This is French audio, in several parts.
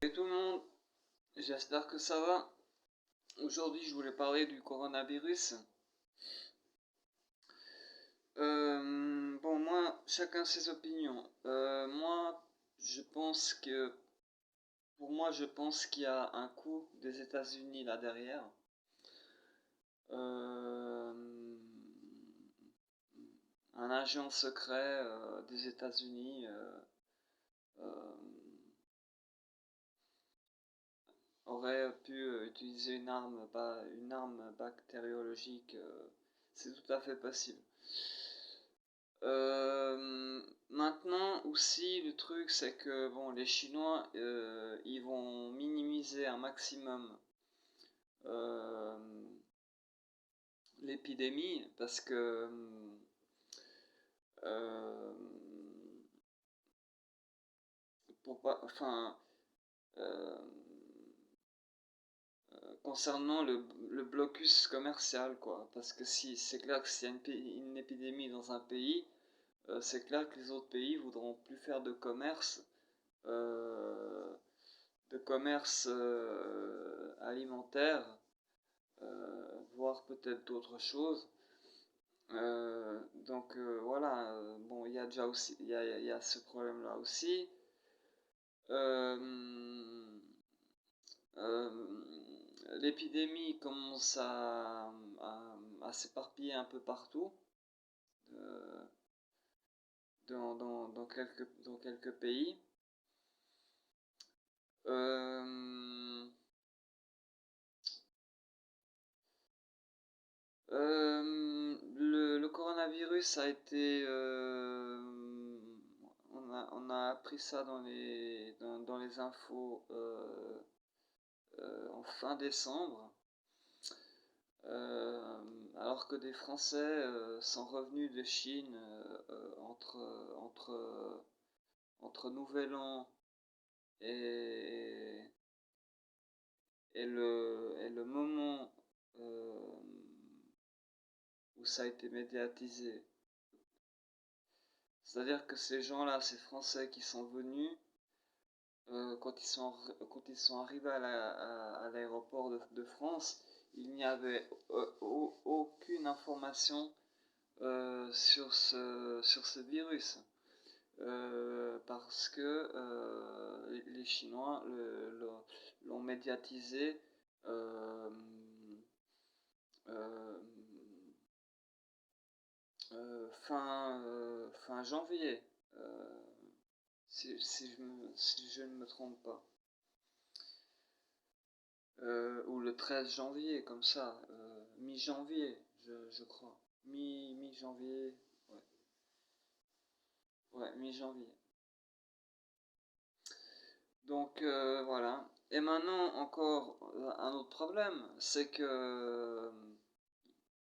Salut tout le monde, j'espère que ça va. Aujourd'hui, je voulais parler du coronavirus. Bon, moi, chacun ses opinions. Moi, je pense que, pour moi, je pense qu'il y a un coup des États-Unis là derrière. Euh, un agent secret des États-Unis euh, aurait pu utiliser une arme bactériologique. C'est tout à fait possible. Maintenant aussi, le truc, c'est que bon, les Chinois, ils vont minimiser un maximum euh, l'épidémie parce que euh, pour pas, enfin, euh, concernant le blocus commercial, quoi. Parce que si c'est clair que s'il y a une épidémie dans un pays, c'est clair que les autres pays voudront plus faire euh, de commerce alimentaire, voire peut-être d'autres choses. Voilà, bon, il y a déjà aussi, il y a ce problème-là aussi. Euh, euh, L'épidémie commence à s'éparpiller un peu partout, euh, dans quelques pays. Euh, le coronavirus a été... on a appris ça dans les infos en fin décembre, euh, alors que des Français sont revenus de Chine entre Nouvel An et, et le moment où ça a été médiatisé. C'est-à-dire que ces gens-là, ces Français qui sont venus, quand ils sont arrivés à l'aéroport de France, il n'y avait aucune information sur ce virus. Parce que les Chinois l'ont médiatisé euh, euh, fin janvier, euh, si je ne me trompe pas. Ou le 13 janvier, comme ça, mi-janvier, je crois. Mi-janvier, ouais, ouais, mi-janvier. Donc voilà. Et maintenant, encore un autre problème, c'est que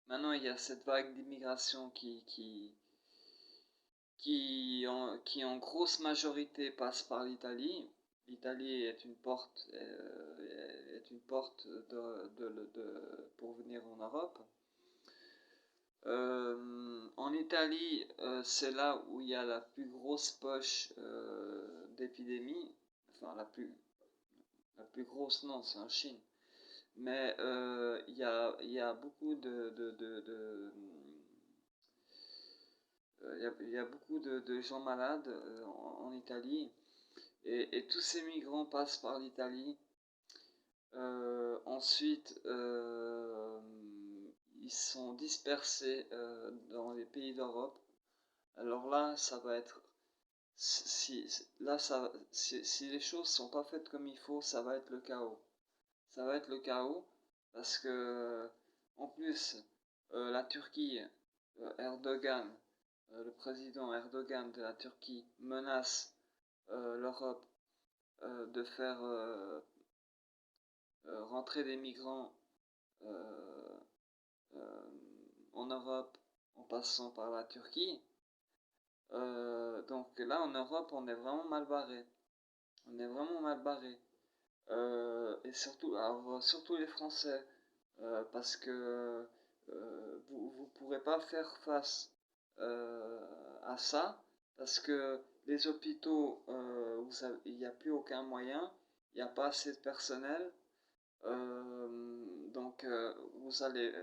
maintenant il y a cette vague d'immigration qui en grosse majorité passe par l'Italie. L'Italie est une porte pour venir en Europe. En Italie, c'est là où il y a la plus grosse poche d'épidémie. Enfin, la plus grosse, non, c'est en Chine. Mais il y a beaucoup il y a beaucoup de gens malades en Italie. Et tous ces migrants passent par l'Italie. Ensuite, ils sont dispersés dans les pays d'Europe. Alors là, ça va être si les choses sont pas faites comme il faut, ça va être le chaos. Ça va être le chaos parce que en plus la Turquie, Erdogan, le président Erdogan de la Turquie menace l'Europe de faire rentrer des migrants euh, euh, en Europe en passant par la Turquie. Donc là, en Europe, on est vraiment mal barré. On est vraiment mal barré. Et surtout, alors, surtout les Français, parce que vous pourrez pas faire face à ça, parce que les hôpitaux, il n'y a plus aucun moyen. il n'y a pas assez de personnel. Donc vous allez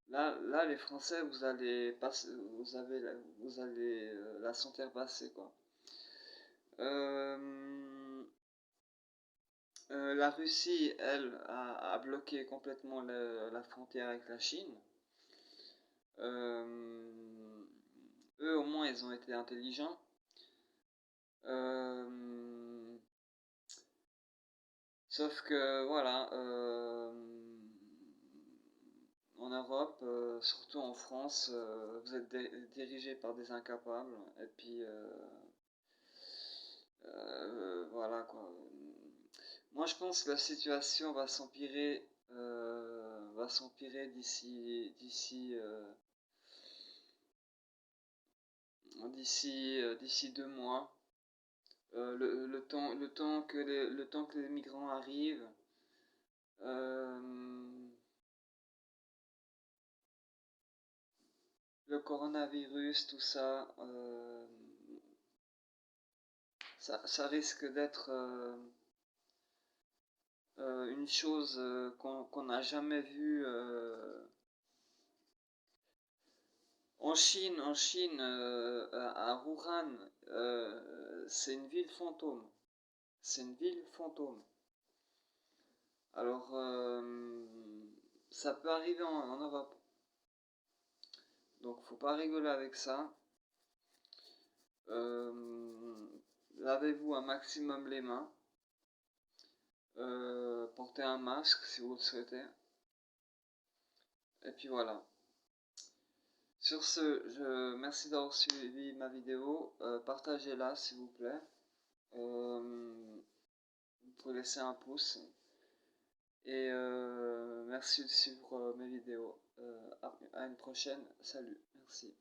là les Français vous allez passer, vous allez la sentir passer quoi. La Russie, elle, a bloqué complètement la frontière avec la Chine. Eux, au moins, ils ont été intelligents. Sauf que, voilà, en Europe, surtout en France, vous êtes dirigé par des incapables. Et puis, voilà quoi. Moi, je pense que la situation va s'empirer d'ici 2 mois. Le temps que les migrants arrivent, euh, le coronavirus, tout ça, ça risque d'être une chose qu'on n'a jamais vue. En Chine, à Wuhan, c'est une ville fantôme. C'est une ville fantôme. Alors, ça peut arriver en Europe. Donc, faut pas rigoler avec ça. Lavez-vous un maximum les mains. Portez un masque si vous le souhaitez. Et puis voilà. Sur ce, merci d'avoir suivi ma vidéo. Partagez-la s'il vous plaît. Vous pouvez laisser un pouce. Et merci de suivre mes vidéos. À une prochaine. Salut. Merci.